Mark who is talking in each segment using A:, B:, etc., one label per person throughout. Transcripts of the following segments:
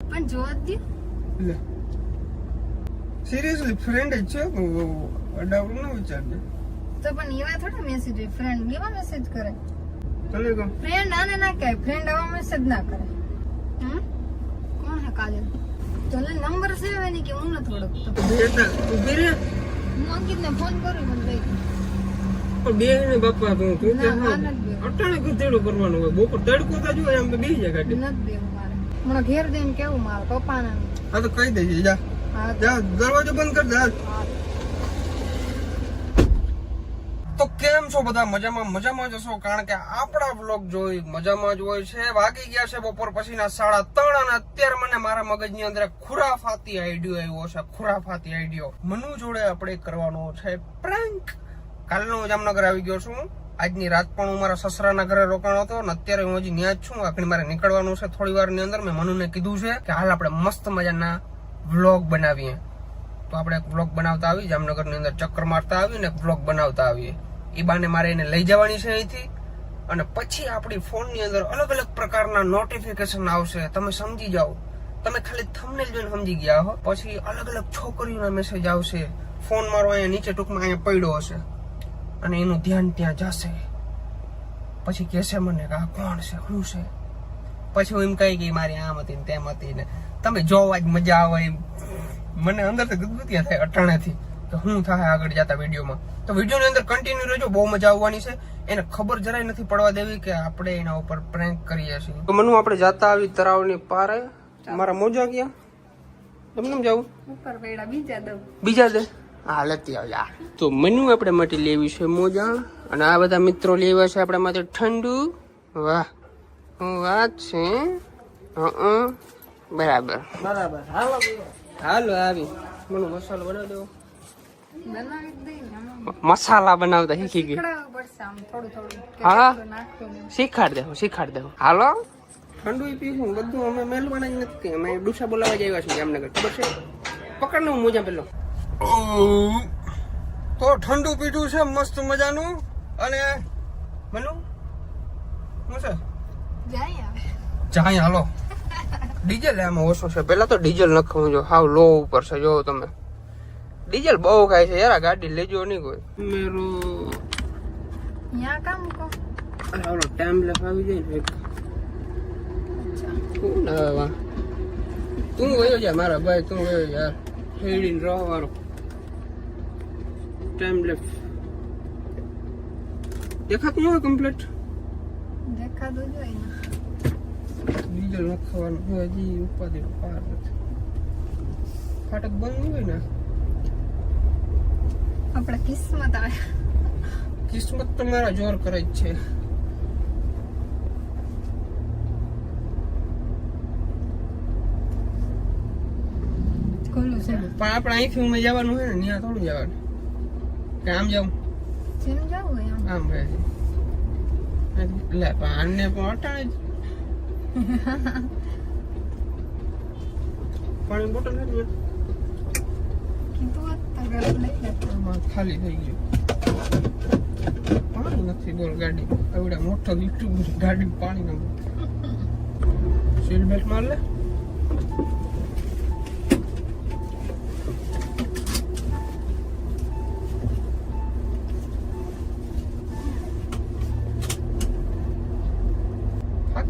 A: પણ જોવા જ દે
B: લે સિરિયસલી ફ્રેન્ડ જ છે અડાવડું ના વિચારજે
A: તો પણ એવા થોડા મેસેજ હોય ફ્રેન્ડ એવા મેસેજ કરે
B: ચલે ગયો
A: ફ્રેન્ડ આને ના કહે ફ્રેન્ડ આવા મેસેજ ના કરે કોણ હે કાજલ ચલે નંબર છે એની કે હું ન થોડોક તો
B: બેટા ઉભી રે
A: હું અંકિતને ફોન કરું મને ભાઈ
B: પણ બે ને બાપા તું તું
A: ના, ના, નથી બેહવું.
B: અટાણે કુતેડો કરવાનું હોય બપોર તડકો તો જોઈએ આમ તો બેસી જાય ગાડી
A: નથી દેવું મારે મને ઘેર જઈને કેવું મારે પપ્પાને
B: હા તો કહી દઈએ જા
A: હા
B: જા દરવાજો બંધ કર દે તો કેમ છો બધા મજામાં જશો કારણ કે આપણા વ્લોગ જોઈ મજામાં જ હોય છે વાગી ગયા છે બપોર પછીના 3:30 અને અત્યારે મને મારા મગજની અંદર એક ખુરાફાતી આઈડિયો આવ્યો છે ખુરાફાતી આઈડિયો મનુ જોડે આપણે કરવાનો છે પ્રેન્ક કાલનો જામનગર આવી ગયો છું આજની રાત પણ હું મારા સસરાના ઘરે રોકાણો હતો અને અત્યારે હું હજી ન્યા જ છું આખરી મારે નીકળવાનું છે થોડી વારની અંદર મેં મનુને કીધું છે કે હાલ આપણે મસ્ત મજાના વ્લોગ બનાવીએ તો આપણે એક વ્લોગ બનાવતા આવીએ જામનગરની અંદર ચક્કર મારતા આવીએ ને એક વ્લોગ બનાવતા આવીએ એ બાને મારે એને લઈ જવાની છે અહીંથી અને પછી આપણી ફોનની અંદર અલગ અલગ પ્રકારના નોટિફિકેશન આવશે તમે સમજી જાઓ તમે ખાલી થંબનેલ જોઈને સમજી ગયા હો પછી અલગ અલગ છોકરીઓના મેસેજ આવશે ફોન મારો અહીંયા નીચે ટૂંકમાં અહીંયા પડ્યો હશે અને એનું ધ્યાન ત્યાં જશે પછી કહેશે મને કે આ કોણ છે શું છે પછી હું એમ કહી કે મારી આમ હતી ને તેમ હતી ને તમે જોવા જ મજા આવે એમ મને અંદરથી ગુદગુતિયા થાય અટાણેથી કે શું થાય આગળ જતા વિડીયોમાં તો વિડીયોની અંદર કન્ટિન્યુ રહેજો બહુ મજા આવવાની છે એને ખબર જરાય નથી પડવા દેવી કે આપણે એના ઉપર પ્રેન્ક કરીએ છીએ તો મનુ આપણે જાતા આવી તરાવની પારે મારા મોજા ગયા તમને જાવું
A: ઉપર વેડા બીજા દઉં
B: બીજા દે હા લેતી આવ યાર તો મનુ આપણે માટે લેવી છે મોજા અને આ બધા મિત્રો લેવા છે આપણા માટે ઠંડુ વાહ હું વાત છે બરાબર હાલો આવી મનુ મસાલો બનાવી દેવો
A: બનાવી જ દઈ ને આમાં
B: મસાલા બનાવતા શીખી ગઈ
A: શીખડાવવું પડશે આમ થોડું થોડું કે
B: હા.
A: કેટલું નાખવું ને.
B: શીખાડ દેવું હાલો ઠંડુ પીશું બધું અમે મેલવાના જ નથી અમે ડુસા બોલાવા જ આવ્યા છીએ જામનગર ખબર છે પકડ ને હું મોજા પેલો તો ઠંડુ પીધું છે મસ્ત મજાનું અને મનુ શું છે
A: જાય આવે
B: જાય હાલો ડીઝલ આમાં ઓછો છે પેલા તો ડીઝલ નખવું જો હાવ લો ઉપર છે જો તમે ડીઝલ બહુ ખાય છે યાર આ ગાડી લેજો નહીં કોઈ મેરો
A: યા કામ કો
B: આવડો ટાઈમ લખાવી જાય ને કોણ આવે વા તું વયો જા મારા ભાઈ તું વયો યાર હેડીને રહો વાળો ટાઈમ લેફ્ટ દેખાતું હોય કમ્પ્લીટ
A: દેખાતું જોઈએ ને
B: ડીઝલ નખાવાનું હોય હજી ઉપાધિ પાર નથી ફાટક બંધ નહીં હોય ને
A: આપણે કિસ્મત આવે
B: કિસ્મત તો મારા જોર કરે જ છે
A: ખોલું છે
B: પણ આપણે અહીંથી ઉમે જવાનું હોય ને ત્યાં થોડું જવાનું કે આમ જાઉં
A: જેમ જવું હોય આમ
B: આમ રહે લે પણ આને પણ અટાણે જ પાણી બોટલ નથી
A: કીધું હોત તો ઘરે લઈ લેતો
B: આમાં ખાલી થઈ ગયું પાણી નથી બોલ ગાડી આવડા મોટો લીટું ગાડી પાણી ના સીટ બેલ્ટ માર લે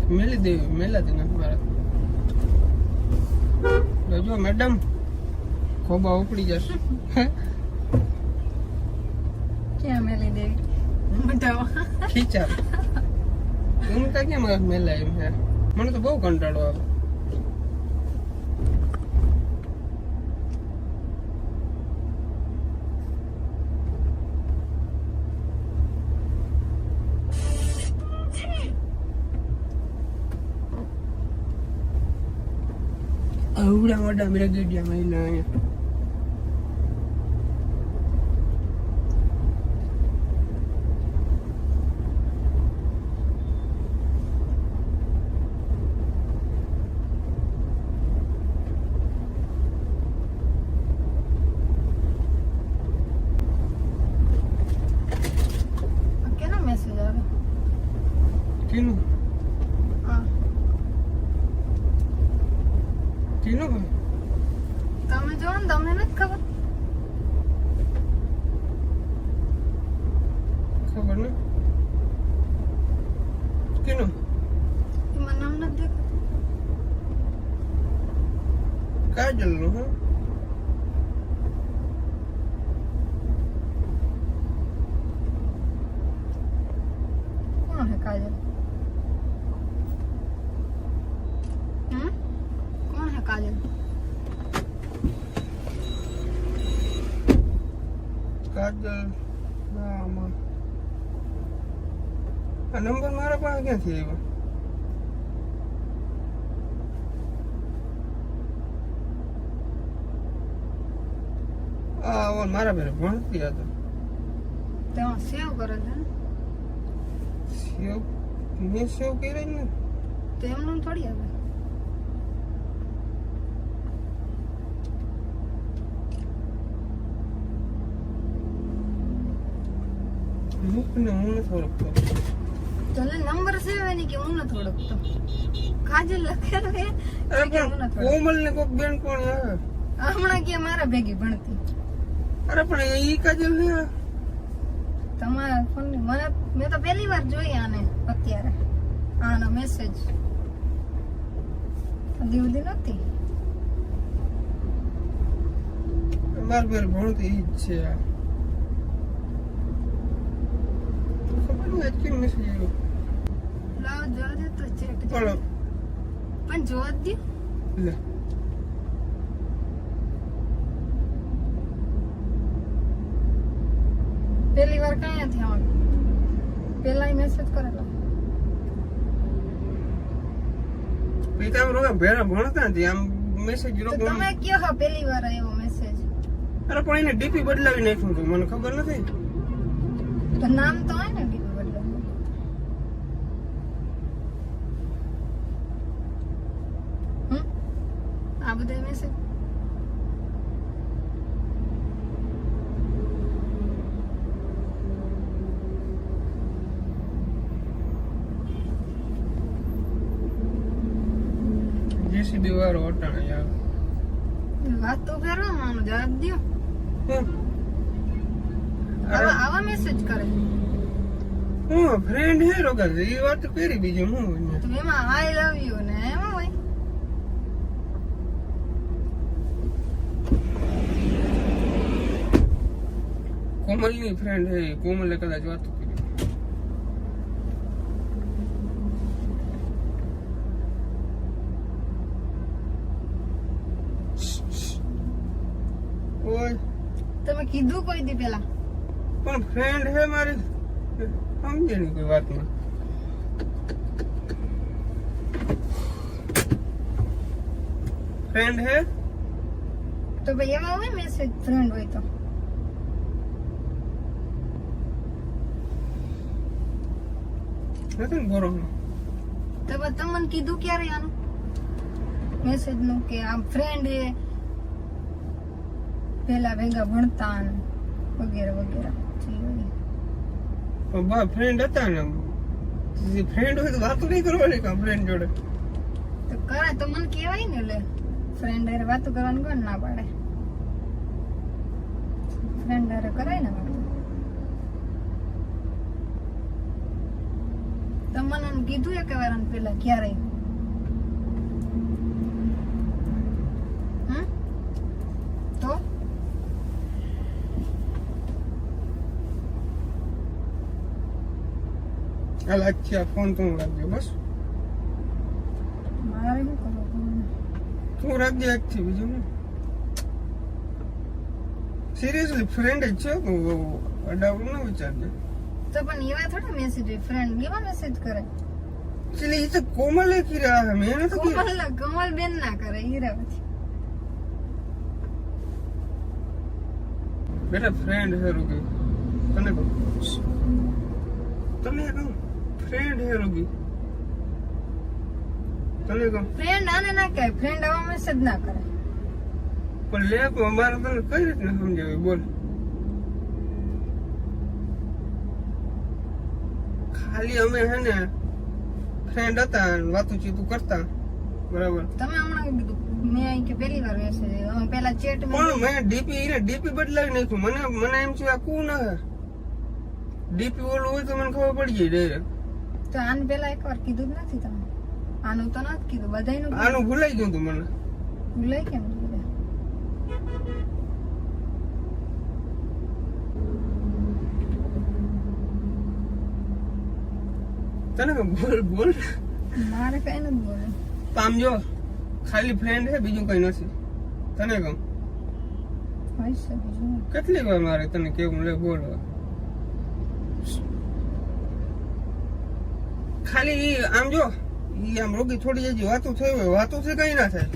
B: મેલી દેવી મેલાતી નથી મારા જો મેડમ ખોબા ઉપડી જશે
A: ક્યાં મેલી દેવી મોટા
B: ખીચા હું કા કેમ મેલા એમ છે મને તો બહુ કંટાળો આવે આવડા મોટા બ્રેગેડિયા મહિલા અહીંયા
A: કેનો મેસેજ આવે
B: કેનું
A: હા
B: કીનું ભાઈ
A: તમે જો ને તમને નથી ખબર
B: ખબર ને કીનું
A: એમાં નામ નથી દેખાતું.
B: કાજલ નું હા
A: કોણ હે કાજલ? કોણ હે કાજલ?
B: કાજલ આમાં આ નંબર મારા પાસે ક્યાંથી આવ્યો મારા બેન ભણતી હતા
A: તેમાં સેવ કરે છે ને?
B: સેવ મેં સેવ કરી ને
A: તો એમનું થોડી આવે.
B: મૂકને હું નથી ઓળખતો
A: તો નંબર સેવ એની કે હું નથી ઓળખતો. કાજલ લખેલું હે
B: અરે
A: કે હું
B: પણ
A: નથી ઓળખતો.
B: કોમલ ને કોક બેન કોણ આવે
A: હમણાં કે મારા ભેગી ભણતી
B: અરે પણ ઈ કાજલ ને
A: તમારા ફોન ની મેં તો પહેલી વાર જોઈ આને અત્યારે આનો મેસેજ દીવદી નહોતી.
B: મારી બેન ભણતી ઈ જ છે આ ખબર નહીં આજ કેમ મેસેજ આવ્યો
A: લાવ જોવા દે તો ચેક
B: પણ
A: પણ જોવા જ દે.
B: લે
A: પહેલી વાર કઈ નથી આવવાનું. પેલા મેસેજ કરેલો
B: પિતા આમ રોગા ભેરા ભણતા નથી આમ મેસેજ
A: તો
B: રોગો
A: તમે કયો હા પહેલી વાર આવ્યો મેસેજ
B: અરે પણ એને ડીપી બદલાવી નાખ્યું હતું મને ખબર નથી
A: તો નામ તો હોય ને ડીપી બદલાવું. આ બધા મેસેજ
B: જેસીબી વાળો અટાણે યાર
A: વાત તો કરવા માનો જવાબ દ્યો.
B: હું
A: આવા મેસેજ કરે
B: ફ્રેન્ડ હે રોગા એ વાત કરી બીજું હું
A: તો એમાં આઈ લવ યુ ને એમાં હોય.
B: કોમલ ની ફ્રેન્ડ હે કોમલે કદાચ વાત કરી ઓય
A: તમે કીધું કોઈ દી પેલા
B: પણ ફ્રેન્ડ હે મારી સમજે નહીં કોઈ વાતમાં ફ્રેન્ડ હે
A: તો ભાઈ એમાં હોય મેસેજ ફ્રેન્ડ હોય તો
B: નથી ને બરોબર
A: તો પછી તમને કીધું ક્યારે આનું મેસેજ નું કે આમ ફ્રેન્ડ હે પેલા ભેગા ભણતા ને વગેરે વગેરે
B: બા ફ્રેન્ડ હતા ને ફ્રેન્ડ હોય તો વાતો નહીં કરવાની કા ફ્રેન્ડ જોડે
A: તો કરે તો મને કહેવાય ને લે ફ્રેન્ડ હારે વાતો કરવાનું કોણ ના પાડે ફ્રેન્ડ હારે કરાય ને વાતો તમને કીધું એક વાર આને પેલા ક્યારે તો
B: હાલ આજથી આ ફોન તું રાખજે બસ
A: મારે શું કરવું
B: તું રાખજે આજથી બીજું ને સિરિયસલી ફ્રેન્ડ જ છે તું અડાવડું ના વિચારજે
A: તો પણ એવા થોડા મેસેજ હોય ફ્રેન્ડ કેવા મેસેજ કરે
B: એટલે એ તો કોમલે કર્યા હે મેં નથી કર્યા
A: કમલ બેન ના કરે હીરા પછી
B: બેટા ફ્રેન્ડ હે રૂગી તને કહું તને કહું ફ્રેન્ડ હે રૂગી તને કહું
A: ફ્રેન્ડ આને ના કહે ફ્રેન્ડ આવા મેસેજ ના કરે
B: પણ લે તો અમારે તને કઈ રીતના સમજાવી બોલ ખાલી અમે હે ને ફ્રેન્ડ હતા વાતું ચીતું કરતા બરાબર
A: તમે હમણાં કીધું મેં અહીં કે પહેલી વાર મેસેજ આવ્યો પેલા ચેટ
B: પણ મેં ડીપી બદલાવી નાખ્યું. મને એમ છે આ કું ના ડીપી ઓલું હોય તો મને ખબર પડી જાય ડાયરેક્ટ.
A: તો આને પેલા એકવાર કીધું જ નથી તમે આનું તો નથી કીધું બધાયનું
B: આનું ભૂલાઈ ગયું તું મને.
A: ભૂલાઈ કેમ ગયું?
B: તને બોલ
A: મારે કઈ નથી બોલે
B: તો આમ જો ખાલી ફ્રેન્ડ છે બીજું કઈ નથી. તને કહું
A: હોય છે બીજું
B: કેટલી વાર મારે તને કેવું લે બોલ ખાલી ઈ આમ જો ઈ આમ રોગી થોડી હજી વાતો થઈ હોય વાતો થી કઈ ના થાય.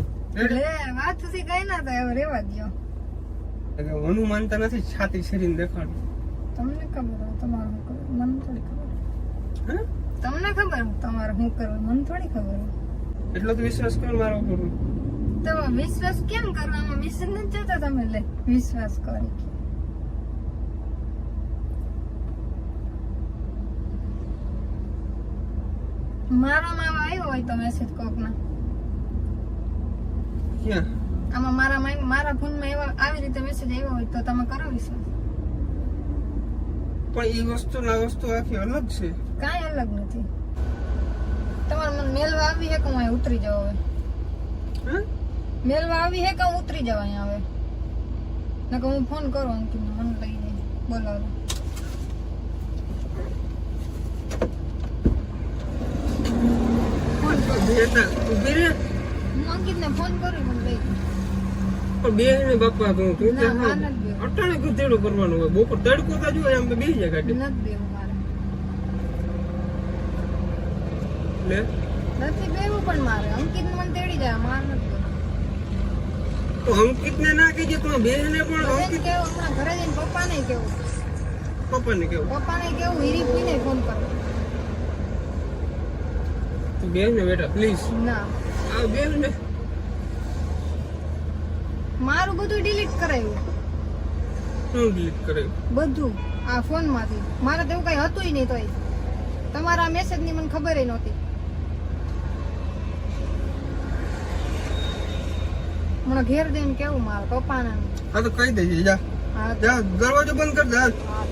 A: લે વાત થી કઈ ના થાય હવે રેવા દ્યો
B: એટલે હું માનતા નથી છાતી શરીર દેખાડું.
A: તમને ખબર હોય તમારું શું કરવું મને થોડી ખબર
B: હે
A: તમને ખબર હોય તમારે શું કરવું મને થોડી ખબર હોય
B: એટલો તો વિશ્વાસ કર મારો ઉપર.
A: તમે વિશ્વાસ કેમ કરવામાં મેસેજ નથી જતા તમે લે વિશ્વાસ કરી મારામાં આવ્યો હોય તો મેસેજ કોકના
B: ક્યાં
A: આમાં મારા ફોનમાં એવા આવી રીતે મેસેજ આવ્યો હોય તો તમે કરો વિશ્વાસ
B: પણ ઈ વસ્તુ ના વસ્તુ આખી અલગ છે.
A: કાંઈ અલગ નથી તમારે મને મેલવા આવી હે કે હું અહીં ઉતરી જાઉં હવે
B: હે
A: મેલવા આવી હે કે હું ઉતરી જાઉં અહીંયા હવે નકર હું ફોન કરું અંકિતને મને લઈ જાય બોલાવો
B: બેટા ઉભી રે
A: હું અંકિતને ફોન કરું મને લઈ જાય
B: પણ બે ને બાપા તું તું
A: ના, માર નથી બેવું.
B: અટાણે કુતેડું કરવાનું હોય બપોર તડકો તા જોઈએ આમ તો બેસી જાય ગાડી
A: નથી બેવું મારે
B: લે
A: નથી બેવું પણ મારે અંકિત મને તેડી જાય મારે નથી બેવું.
B: તો અંકિત ને ના કહેજે તું બે ને પણ
A: બધાને
B: અંકિત
A: કેવું હમણાં ઘરે જઈને પપ્પાને કેવું
B: પપ્પાને કેવું
A: હીરી પીને ફોન કરો
B: તું બે ને બેટા પ્લીઝ
A: ના
B: આ બે ને
A: મારું બધું ડિલીટ કરાયું
B: શું ડિલીટ કરે
A: બધું આ ફોન માંથી મારે તો એવું કઈ હતું નહીં તોય તમારા મેસેજ ની મને ખબર નહોતી મને ઘેર જઈને કેવું મારા પપ્પાને
B: હા તો કહી દેજે જા
A: હા
B: જા દરવાજો બંધ કર દે હાલ.
A: હા.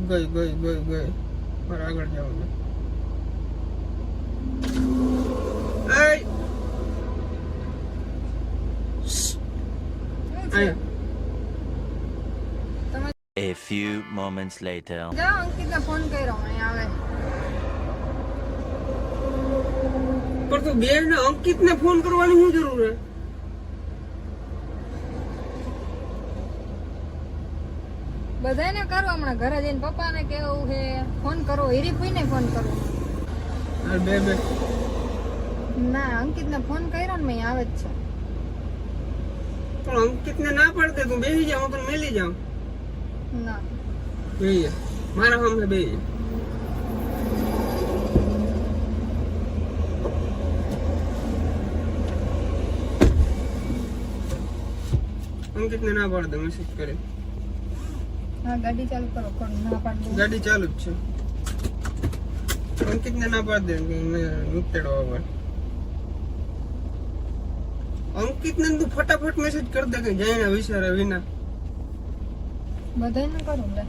B: ગઈ મારે આગળ જવાનું
A: તમે
C: A few moments later.
A: જાઓ અંકિતને ફોન કર્યો અહીં આવે
B: પણ તું બે ને અંકિત ને ફોન કરવાની શું જરૂર છે
A: બધાને કરો હમણાં ઘરે જઈને પપ્પાને કેવું છે ફોન કરો હીરીફઈને ફોન કરો
B: હાલ બે
A: ના અંકિતને ફોન કર્યો ને મેં આવે જ છે
B: પણ અંકિત ને ના પાડ દે તું બેસી જા હું તને મેલી જાઉં
A: ના
B: બેસી જા મારા સામે બેસી જા અંકિત ને ના પાડ દે મેસેજ કરે
A: હા ગાડી ચાલુ કરો કોણ ના પાડી
B: ગાડી ચાલુ જ છે અંકિત ને ના પાડ દે કે નીકળવા પર અંકિત ને તું ફટાફટ મેસેજ કર દે કે જઈને વિચારે વિના
A: બધાને કરો લે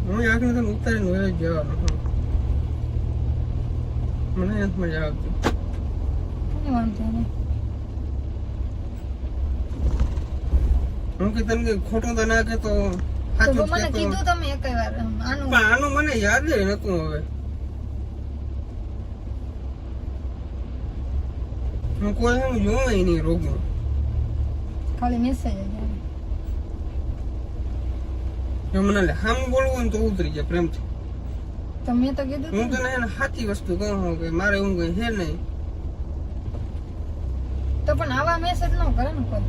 B: હું આખને તને ઉતારીને વયો જ જવાનો છું. મને નથી મજા આવતી
A: કઈ વાંધો નહીં
B: હું કે તને કઈ ખોટું તો ના કે તો
A: તો
B: સાચું જ
A: મને
B: કહેતો.
A: કીધું તમે એક વાર આનું
B: પણ આનું મને યાદ જ નતું હવે હું કોઈ હું જોવાય નહીં રોગનું
A: ખાલી મેસેજ જ આવે
B: જો મને હામ બોલવું હોય ને તો ઉતરી જાય પ્રેમથી
A: તમે તો કીધું
B: હું
A: હતું
B: તને એને સાચી વસ્તુ કહું છું કે મારે એવું કઈ છે નહીં
A: તો પણ આવા મેસેજ ન કરે ને કોઈ